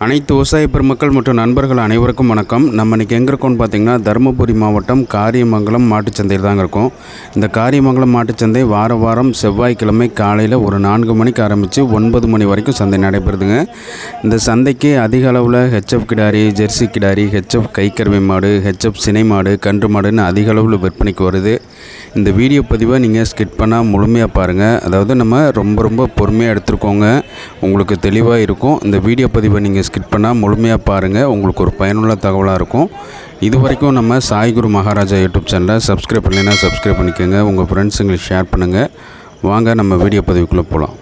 அனைத்து விவசாய பெருமக்கள் மற்றும் நண்பர்கள் அனைவருக்கும் வணக்கம். நம்ம இன்றைக்கி எங்கே இருக்கோம்னு பார்த்திங்கன்னா தருமபுரி மாவட்டம் காரியமங்கலம் மாட்டுச்சந்தையில் தாங்க இருக்கோம். இந்த காரியமங்கலம் மாட்டுச்சந்தை வாரம் செவ்வாய்க்கிழமை காலையில் ஒரு 4 மணிக்கு ஆரம்பித்து 9 மணி வரைக்கும் சந்தை நடைபெறுதுங்க. இந்த சந்தைக்கு அதிக அளவில் ஹெச்எஃப் கிடாரி, ஜெர்சி கிடாரி, ஹெச்எஃப் கைக்கருவை மாடு, ஹெச்எஃப் சினை மாடு, கன்று மாடுன்னு அதிக அளவில் விற்பனைக்கு வருது. இந்த வீடியோ பதிவை நீங்கள் ஸ்கிப் பண்ணால் முழுமையாக பாருங்கள். அதாவது நம்ம ரொம்ப பொறுமையாக எடுத்துருக்கோங்க, உங்களுக்கு தெளிவாக இருக்கும். இந்த வீடியோ பதிவை நீங்கள் ஸ்கிப் பண்ணால் முழுமையாக பாருங்கள், உங்களுக்கு ஒரு பயனுள்ள தகவலாக இருக்கும். இது வரைக்கும் நம்ம சாய்குரு மகாராஜா யூடியூப் சேனலை சப்ஸ்கிரைப் பண்ணலைன்னா சப்ஸ்கிரைப் பண்ணிக்கோங்க, உங்கள் ஃப்ரெண்ட்ஸுங்களுக்கு ஷேர் பண்ணுங்கள். வாங்க நம்ம வீடியோ பதிவுக்குள்ளே போகலாம்.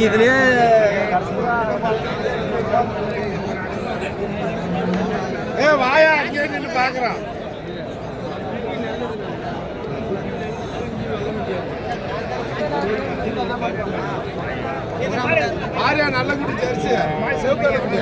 இதுலயே வாயா அங்கே நின்று பார்க்குறான். ஆரியா நல்ல குடி ஜெர்சி சிவப்பு குடி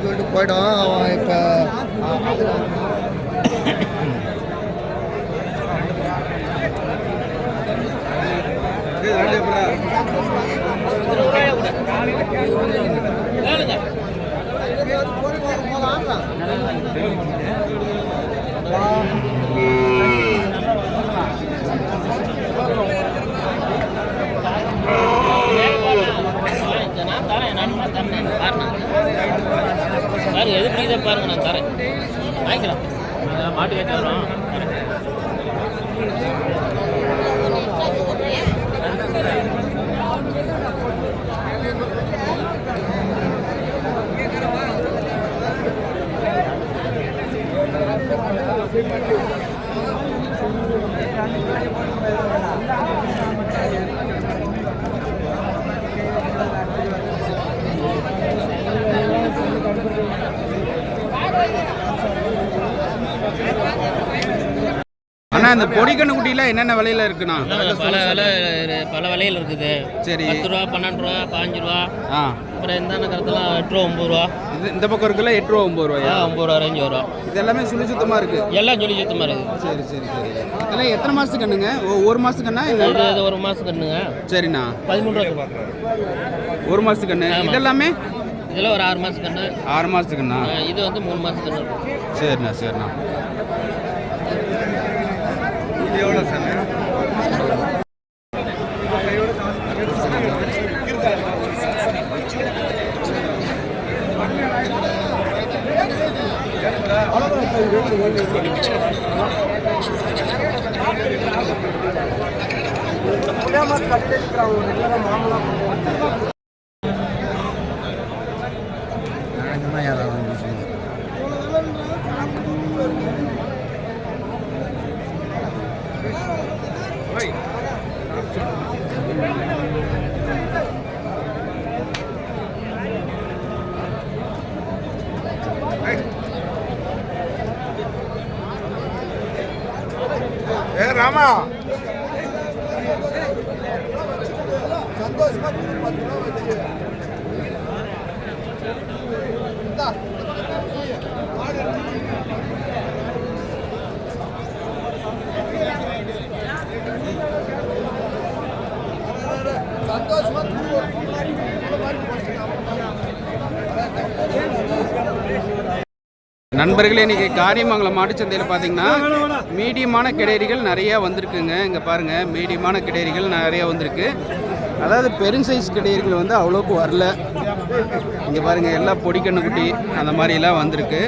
சொல்லிட்டு போயிடும். அவன் இப்போ எது புரியுதா பாருங்க, நான் தரேன், வாங்கிக்கலாம். மாட்டு வச்சு வரும். அண்ணா, இந்த பொடிக்கண்ணு குட்டியில் என்னென்ன விலையில் இருக்குண்ணா? பல விலையில் இருக்குது. சரி, 10 ரூபா, 12 ரூபா, 15 ரூபா. அப்புறம் இந்த கருத்துலாம் 8 ரூபா, 9 ரூபா. இந்த பக்கம் இருக்குல்ல 8 ரூபா, 9 ரூபாயா? 9 ரூபா ரேஞ்சு வரும். இது எல்லாமே சுழி சுத்தமாக இருக்குது. எல்லாம் சுழி சுத்தமாக இருக்குது. சரி. இதெல்லாம் எத்தனை மாதத்துக்கு கண்ணுங்க? ஒரு மாதத்துக்கு கண்ணா? இது 1 மாதத்துக்கு கண்ணுங்க. சரிண்ணா. 13 ரூபா. 1 மாதத்துக்கு கண்ணு. இதெல்லாமே இதெல்லாம் ஒரு 6 மாதத்துக்கு கண்ணு. 6 மாதத்துக்கு கண்ணா. இது வந்து 3 மாதத்துக்கு கண்ணு. சரிண்ணா. எவ்வளோ சார்? ராமா சந்தோஷமா நண்பர்களே, இன்றைக்கி காரியமங்கலம் மாட்டுச்சந்தையில் பார்த்தீங்கன்னா மீடியமான கிடேரிகள் நிறையா வந்திருக்குங்க. இங்கே பாருங்கள், மீடியமான கிடேரிகள் நிறையா வந்திருக்கு. அதாவது பெரும் சைஸ் கிடேரிகள் வந்து அவ்வளோக்கு வரல. இங்கே பாருங்கள், எல்லாம் பொடிக்கண்ணு குட்டி அந்த மாதிரிலாம் வந்திருக்கு.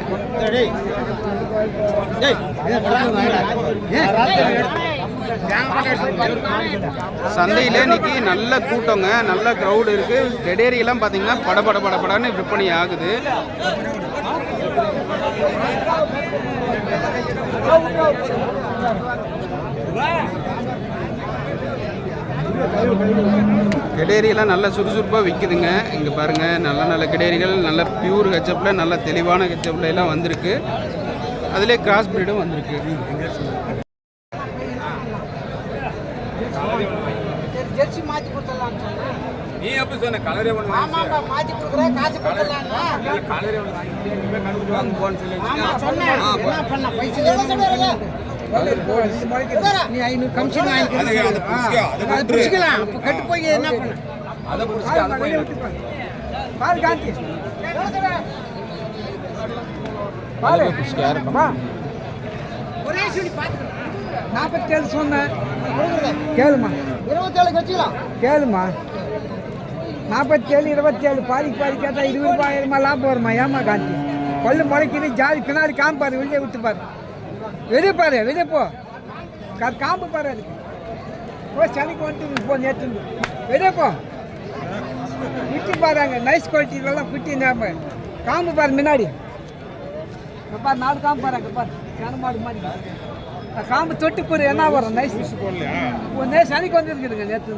சந்தையில் இன்னைக்கு நல்ல கூட்டங்க, நல்ல க்ரௌடு இருக்குது. கிடேரியெல்லாம் பார்த்தீங்கன்னா படபடன்னு விற்பனை ஆகுது. கிடேரியெல்லாம் நல்ல சுறுசுறுப்பாக விற்குதுங்க. இங்கே பாருங்கள், நல்ல கிடேரிகள், நல்ல பியூர் ஹெச்சப்பில், நல்ல தெளிவான ஹெச்சப்பில் எல்லாம் வந்திருக்கு. அதிலே கிராஸ் பிரீடும் வந்திருக்கு. ஜெர்சி மாத்தி கொடுத்துடலாம். நீ எப்படி சொன்ன கலரே ஒன்று ஆமாப்பா, மாத்தி கொடுக்குறேன், காசு கொடுத்துடலாம். கலரே ஒன்று வாங்கி போன்னு சொல்லி சொன்னேன். என்ன பண்ண பைசா நீ 500 கமிஷன் வாங்கிக்கலாம். புடிச்சுக்கலாம். அப்போ கட்டு போய் என்ன பண்ண அதை பிடிச்சி பாரு காந்தி ஒரே சொல்லி பார்த்துக்கலாம். 47 சொன்னேன். கேளுமா, 27 வச்சுக்கலாம். கேளுமா, 47 27 பாதி கேட்டால் 20 ரூபாய் லாபம் வருமா? ஏமா காந்தி பல்லு முளைக்குது, ஜாதி பின்னாடி காம்பு பாரு, வெளியே விட்டு பாரு, வெளியே பாரு, வெளியே போ, காம்பு பாரு, அதுக்கு போ, சனிக்கு வந்துட்டு போ, நேற்று வெளியே போ, குட்டி பாருங்க, நைஸ் குவாலிட்டிலாம் குட்டி நேம காம்பு பாரு, முன்னாடி பாரு, 4 காம்பு பாருங்க பாரு, மாடு மாதிரி காம்பு தொட்டு போரு, என்ன வரும் நைஸ் போடலையா? சனிக்கு வந்துருக்குதுங்க, நேற்று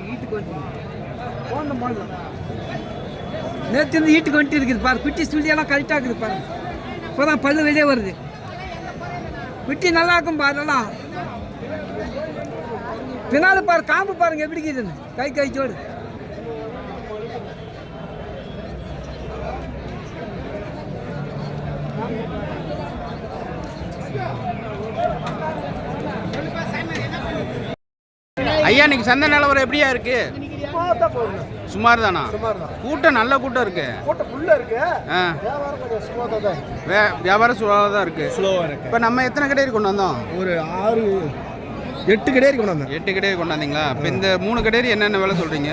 வீட்டுக்கு வந்து நேற்று இருந்து வீட்டுக்கு வந்துட்டு இருக்குது பாரு. குட்டி சுள்ளியெல்லாம் கரெக்டாக இருக்குது பாரு. இப்போதான் பல்லு வெளியே வருது. குட்டி நல்லா இருக்கும் பாரு. எல்லாம் பின்னால பாரு, காம்பு பாருங்க எப்படி இருக்குதுன்னு, கை ஜோடு. ஐயா, இன்னைக்கு சந்தை நிலவரம் எப்படியா இருக்கு? சுமார் தானா? கூட்டம் நல்ல கூட்டம் இருக்கு. வியாபாரம் சுலோவாக தான் இருக்கு. இப்போ நம்ம எத்தனை கிடேரி கொண்டு வந்தோம்? ஒரு 8 கிடேரி கொண்டு வந்தேன். 8 கிடேரி கொண்டாந்தீங்களா? இப்போ இந்த 3 கிடேரி என்னென்ன விலை சொல்கிறீங்க?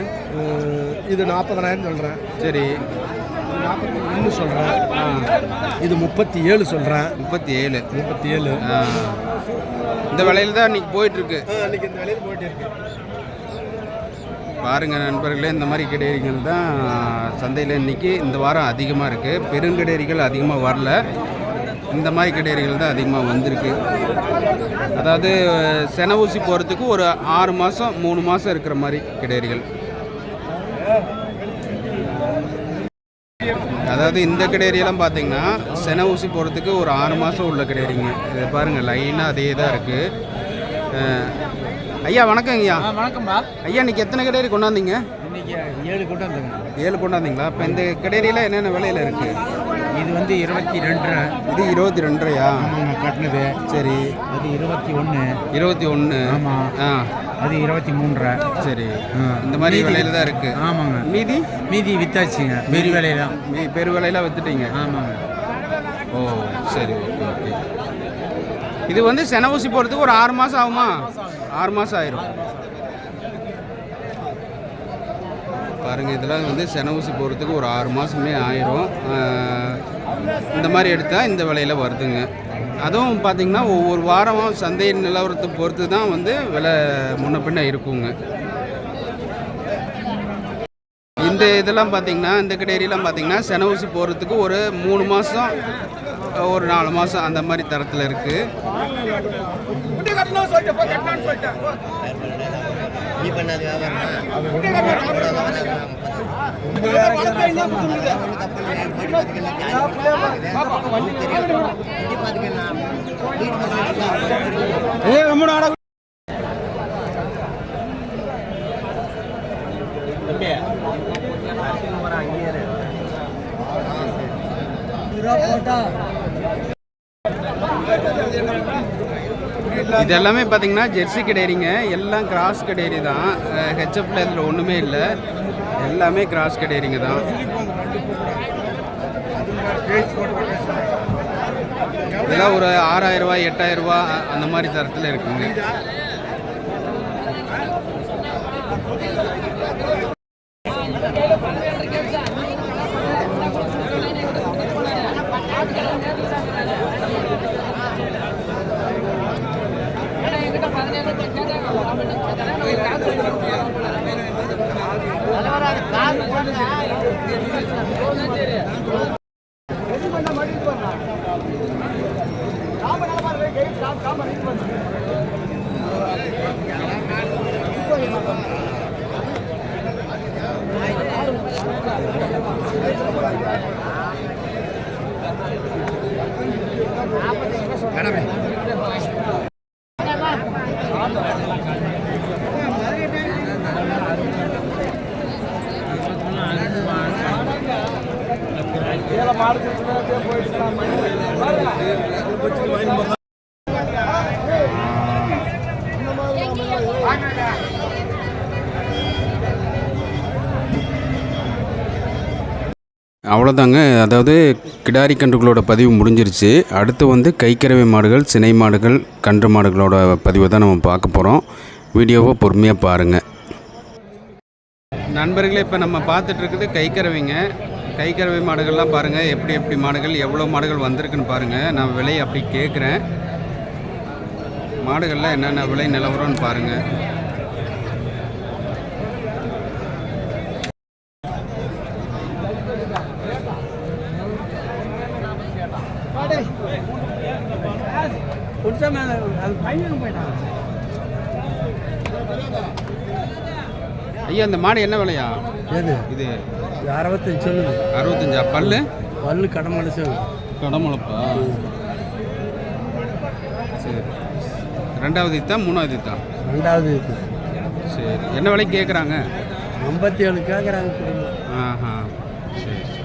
இது 40,000 சொல்கிறேன். சரி, 41 சொல்கிறேன். இது 37 சொல்கிறேன். 37. இந்த விலையில் தான் இன்னைக்கு போயிட்டுருக்கு. இன்னைக்கு இந்த விலையில் போயிட்டு இருக்கு. பாருங்கள் நண்பர்களே, இந்த மாதிரி கிடேரிகள் தான் சந்தையில் இன்றைக்கி இந்த வாரம் அதிகமாக இருக்குது. பெருங்கிடேரிகள் அதிகமாக வரல, இந்த மாதிரி கிடேரிகள் தான் அதிகமாக வந்திருக்கு. அதாவது சென ஊசி போகிறதுக்கு ஒரு 6 மாதம் 3 மாதம் இருக்கிற மாதிரி கிடேரிகள். அதாவது இந்த கிடேரியெல்லாம் பார்த்தீங்கன்னா சென ஊசி போகிறதுக்கு ஒரு 6 மாதம் உள்ள கிடேரிங்க. இதை பாருங்கள், லைனாக அதே தான் இருக்குது. ஐயா வணக்கம். ஐயா வணக்கம்பா. ஐயா, இன்னைக்கு எத்தனை கிடேரி கொண்டாந்தீங்க? இன்னைக்கு 7 கொண்டாந்துங்க. 7 கொண்டாந்தீங்களா? இப்போ இந்த கிடேரியெல்லாம் என்னென்ன விலையில் இருக்குது? இது வந்து 22. இது 22யா? கட்டினது. சரி, அது 21. 21. ஆமாம். அது 23. சரி, இந்த மாதிரி விலையில தான் இருக்குது. ஆமாங்க. மீதி வித்தாச்சுங்க, பெரிய விலையெல்லாம். பெரு விலையெல்லாம் வித்துட்டீங்க? ஆமாங்க. ஓ சரி, ஓகே. இது வந்து சென ஊசி போகிறதுக்கு ஒரு 6 மாதம் ஆகுமா? 6 மாதம் ஆயிரும். பாருங்கள், இதெல்லாம் வந்து சென ஊசி போகிறதுக்கு ஒரு 6 மாதமே ஆயிரும். இந்த மாதிரி எடுத்தால் இந்த விலையில் வருதுங்க. அதுவும் பார்த்திங்கன்னா ஒவ்வொரு வாரமும் சந்தை நிலவரத்தை பொறுத்து தான் வந்து விலை முன்ன பின்ன இருக்குங்க. இந்த இதெல்லாம் பார்த்திங்கன்னா, இந்த கிடேரியெல்லாம் பார்த்திங்கன்னா சென ஊசி போகிறதுக்கு ஒரு 3 மாதம் ஒரு 4 மாதம் அந்த மாதிரி தரத்தில் இருக்குது. இது எல்லாமே பார்த்தீங்கன்னா ஜெர்சி கிடையாதுங்க, எல்லாம் கிராஸ் கிடையாது தான். ஹெச்எஃப்ல இதில் ஒன்றுமே இல்லை, எல்லாமே கிராஸ் கிடையாதுங்க தான். இதெல்லாம் ஒரு 6000 ரூபா 8000 ரூபா அந்த மாதிரி தரத்தில் இருக்குங்க. அவ்வளோதாங்க. அதாவது கிடாரி கன்றுகளோட பதிவு முடிஞ்சிருச்சு. அடுத்து வந்து கைக்கறவை மாடுகள், சினை மாடுகள், கன்று மாடுகளோட பதிவை தான் நம்ம பார்க்க போகிறோம். வீடியோவை பொறுமையாக பாருங்கள் நண்பர்களே. இப்போ நம்ம பார்த்துட்டு இருக்குது கைக்கறவைங்க. கைக்கறவை மாடுகள்லாம் பாருங்கள், எப்படி எப்படி மாடுகள், எவ்வளோ மாடுகள் வந்திருக்குன்னு பாருங்கள். நான் விலையை அப்படி கேட்குறேன். மாடுகளில் என்னென்ன விலை நிலவரம்னு பாருங்கள். ஐயா இந்த மாடு என்ன விலையா? எது இது 65 சொல்லுது. 65. பல்லு பல்லு கடமலை கடமுளப்பா. சரி, ரெண்டாவது இத்தா மூணாவது இத்தா? ரெண்டாவது இது. சரி, என்ன விலைக்கு கேட்குறாங்க? 57 கேட்குறாங்க. ஆஹா, சரி சரி.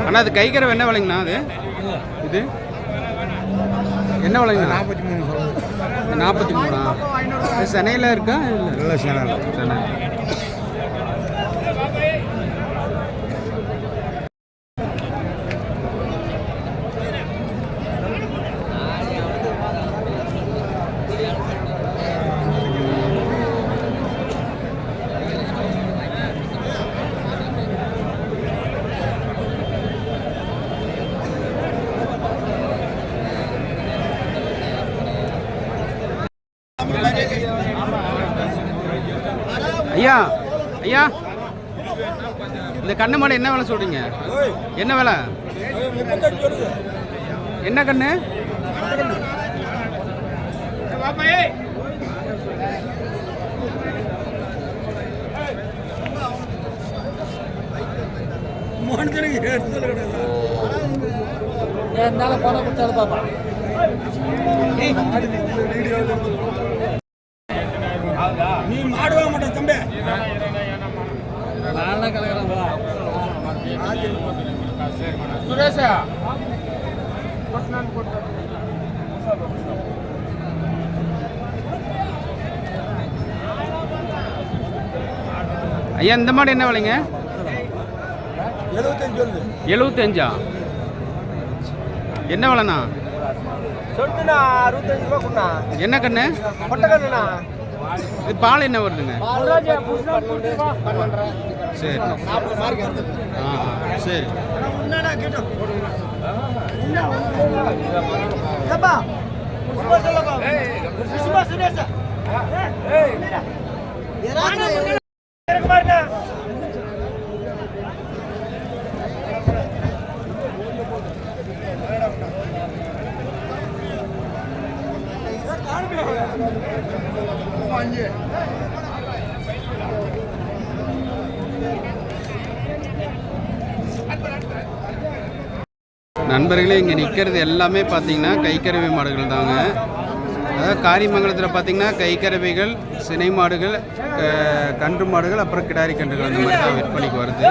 அண்ணா அது கைக்கறவை என்ன விலைங்கண்ணா? அது இது என்ன விலைங்கண்ணா? 43. இது சென்னையில் இருக்கா? இல்லை சென்னை. ஐயா ஐயா, இந்த கண்ணு மாடு என்ன விலை சொல்றீங்க? என்ன விலை? என்ன கண்ணு? நீ மாடுவா மாட்டேன் தம்பி. சுரேஷா ஐயா இந்த மாடு என்ன விலைங்க? 75. என்ன விலைண்ணா? சொல்லுண்ணா 65 ரூபா கொடுண்ணா. என்ன கண்ணு? மொட்டை கண்ணுண்ணா. இது பால் என்ன வருதுங்க? சரி சரி. நண்பர்களே, இங்கே நிற்கிறது எல்லாமே பார்த்தீங்கன்னா கைக்கறவை மாடுகள் தாங்க. அதாவது காரியமங்கலத்தில் பார்த்தீங்கன்னா கைக்கறவைகள், சினை மாடுகள், கன்று மாடுகள், அப்புறம் கிடாரி கன்றுகள் அந்த மாதிரி தான் விற்பனைக்கு வருது.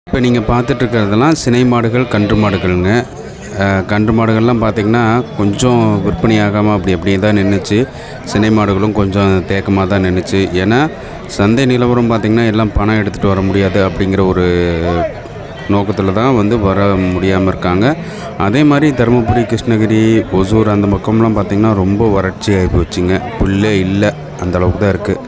இப்போ நீங்கள் பார்த்துட்ருக்கிறதெல்லாம் சினை மாடுகள், கன்று மாடுகள்ங்க. கன்று மாடுகள்லாம் பார்த்திங்கன்னா கொஞ்சம் விற்பனையாகாமல் அப்படியே தான் நின்றுச்சு. சினை மாடுகளும் கொஞ்சம் தேக்கமாக தான் நின்றுச்சு. ஏன்னா சந்தை நிலவரம் பார்த்திங்கன்னா எல்லாம் பணம் எடுத்துகிட்டு வர முடியாது அப்படிங்கிற ஒரு நோக்கத்தில் தான் வர முடியாமல் இருக்காங்க. அதே மாதிரி தருமபுரி, கிருஷ்ணகிரி, ஒசூர் அந்த பக்கம்லாம் பார்த்திங்கன்னா ரொம்ப வறட்சி ஆகி போச்சுங்க. புல்லே இல்லை, அந்தளவுக்கு தான் இருக்குது.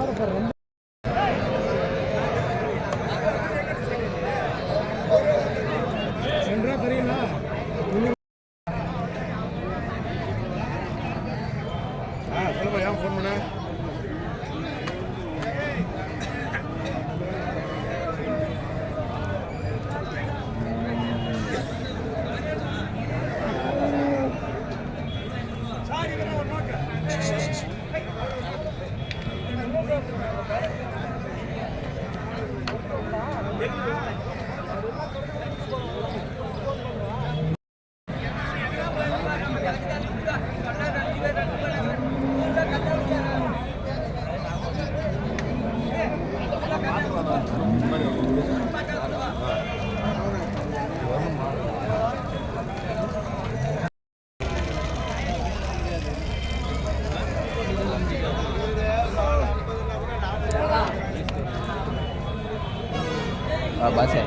बस है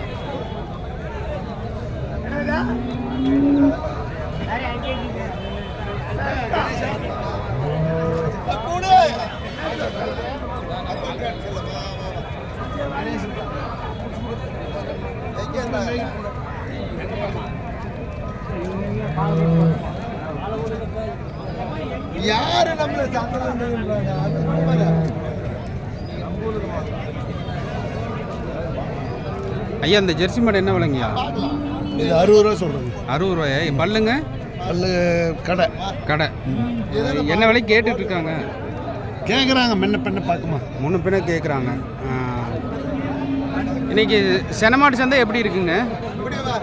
यार நம்மள சாப்பிடுறாங்க அது உண்மையா ஐயா, இந்த ஜெர்சி மாடு என்ன விலைங்கய்யா? இது 60 ரூபா சொல்கிறேங்க. 60 ரூபாயா? பல்லுங்க? பல்லு கடை கடை என்ன விலை கேட்டுட்டு இருக்காங்க? கேட்குறாங்க, முன்ன பின்ன பார்க்குமா, முன்ன பின்ன கேட்குறாங்க. இன்னைக்கு செனமாட்டு சந்தை எப்படி இருக்குங்க?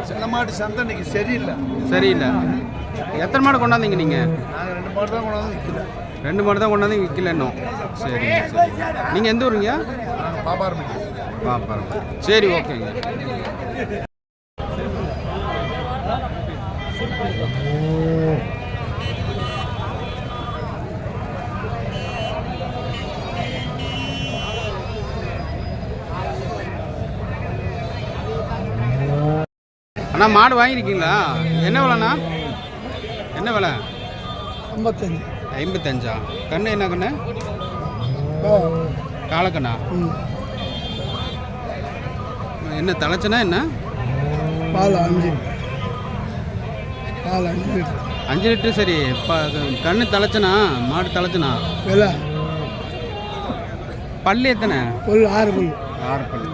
சின்ன மாட்டு சந்தை இன்னைக்கு சரியில்லை. சரியில்லை. எத்தனை மாடு கொண்டாந்தீங்க நீங்கள்? நாங்கள் 2 மாடு தான் கொண்டாந்து விற்கல. 2 மாடு தான் கொண்டாந்து விற்கல இன்னும். சரி சரி. நீங்கள் எந்த ஊருங்க? பாப்பாரம்பட்டி. பாப்பாரம்பட்டி. சரி, ஓகேங்க. அண்ணா, மாடு வாங்கியிருக்கீங்களா? என்ன விலைண்ணா? என்ன விலை? 55. 55. கண்ணு என்ன கண்ணு? காலக்கண்ணா? என்ன தலைச்சனா? என்ன பால் 5 லிட்டர். 5 லிட்டரு. சரி. கண்ணு தலைச்சனா? மாடு தலைச்சனா? விலை பல்லு எத்தனை? பல்லு 6 பல்லு. 6 பல்லு.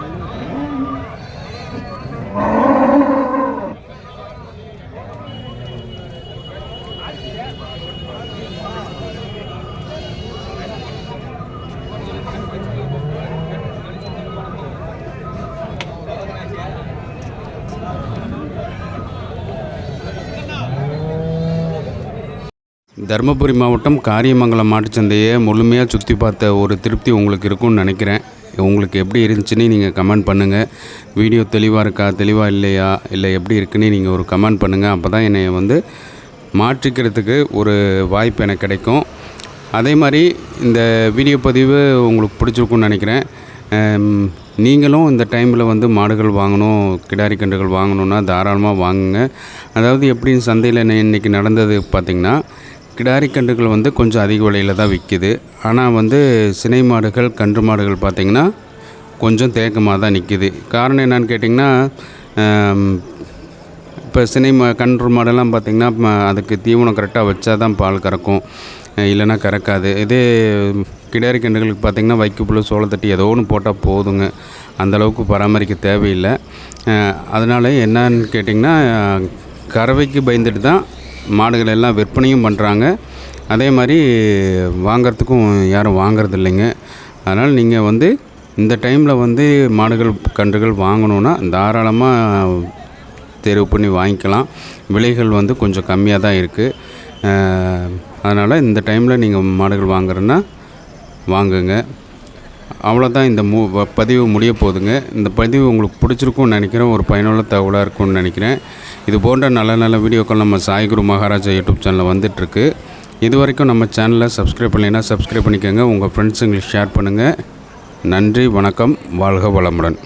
தருமபுரி மாவட்டம் காரியமங்கலம் மாட்டுச்சந்தையை முழுமையாக சுற்றி பார்த்த ஒரு திருப்தி உங்களுக்கு இருக்கும்னு நினைக்கிறேன். உங்களுக்கு எப்படி இருந்துச்சுன்னு நீங்கள் கமெண்ட் பண்ணுங்கள். வீடியோ தெளிவாக இருக்கா, தெளிவாக இல்லையா, இல்லை எப்படி இருக்குன்னு நீங்கள் ஒரு கமெண்ட் பண்ணுங்கள். அப்போ தான் என்னை மாற்றிக்கிறதுக்கு ஒரு வாய்ப்பு எனக்கு கிடைக்கும். அதே மாதிரி இந்த வீடியோ பதிவு உங்களுக்கு பிடிச்சிருக்குன்னு நினைக்கிறேன். நீங்களும் இந்த டைமில் மாடுகள் வாங்கணும், கிடாரி கன்றுகள் வாங்கணுன்னா தாராளமாக வாங்குங்க. அதாவது எப்படின்னு சந்தையில் இன்றைக்கி நடந்தது பார்த்திங்கன்னா, கிடாரி கன்றுகள் கொஞ்சம் அதிக விலையில் தான் விற்கிது. ஆனால் சினை மாடுகள், கன்று மாடுகள் பார்த்திங்கன்னா கொஞ்சம் தேக்கமாக தான் நிற்கிது. காரணம் என்னன்னு கேட்டிங்கன்னா, இப்போ கன்று மாடெல்லாம் பார்த்திங்கன்னா அதுக்கு தீவனம் கரெக்டாக வச்சா தான் பால் கறக்கும், இல்லைன்னா கறக்காது. இதே கிடாரி கன்றுகளுக்கு பார்த்திங்கன்னா வைக்கப்புல் சோளத்தட்டி ஏதோ ஒன்று போட்டால் போதுங்க, அந்தளவுக்கு பராமரிக்க தேவையில்லை. அதனால் என்னன்னு கேட்டிங்கன்னா கறவைக்கு பயந்துட்டு தான் மாடுகள் எல்லாம் விற்பனையும் பண்ணுறாங்க, அதே மாதிரி வாங்கிறதுக்கும் யாரும் வாங்கிறது இல்லைங்க. அதனால் நீங்கள் வந்து இந்த டைமில் வந்து மாடுகள் கன்றுகள் வாங்கணுன்னா தாராளமாக தேர்வு பண்ணி வாங்கிக்கலாம். விலைகள் வந்து கொஞ்சம் கம்மியாக தான் இருக்குது. அதனால் இந்த டைமில் நீங்கள் மாடுகள் வாங்குறதுன்னா வாங்குங்க. அவ்வளோதான், இந்த பதிவு முடிய போகுதுங்க. இந்த பதிவு உங்களுக்கு பிடிச்சிருக்கும்னு நினைக்கிறேன், ஒரு பயனுள்ள தகவலாக இருக்கும்னு நினைக்கிறேன். இது போன்ற நல்ல நல்ல வீடியோக்கள் நம்ம சாய்குரு மகாராஜா யூடியூப் சேனலில் வந்துட்டுருக்கு. இது வரைக்கும் நம்ம சேனலை சப்ஸ்கிரைப் பண்ணலைன்னா சப்ஸ்கிரைப் பண்ணிக்கோங்க, உங்கள் ஃப்ரெண்ட்ஸுங்களுக்கு ஷேர் பண்ணுங்கள். நன்றி, வணக்கம், வாழ்க வளமுடன்.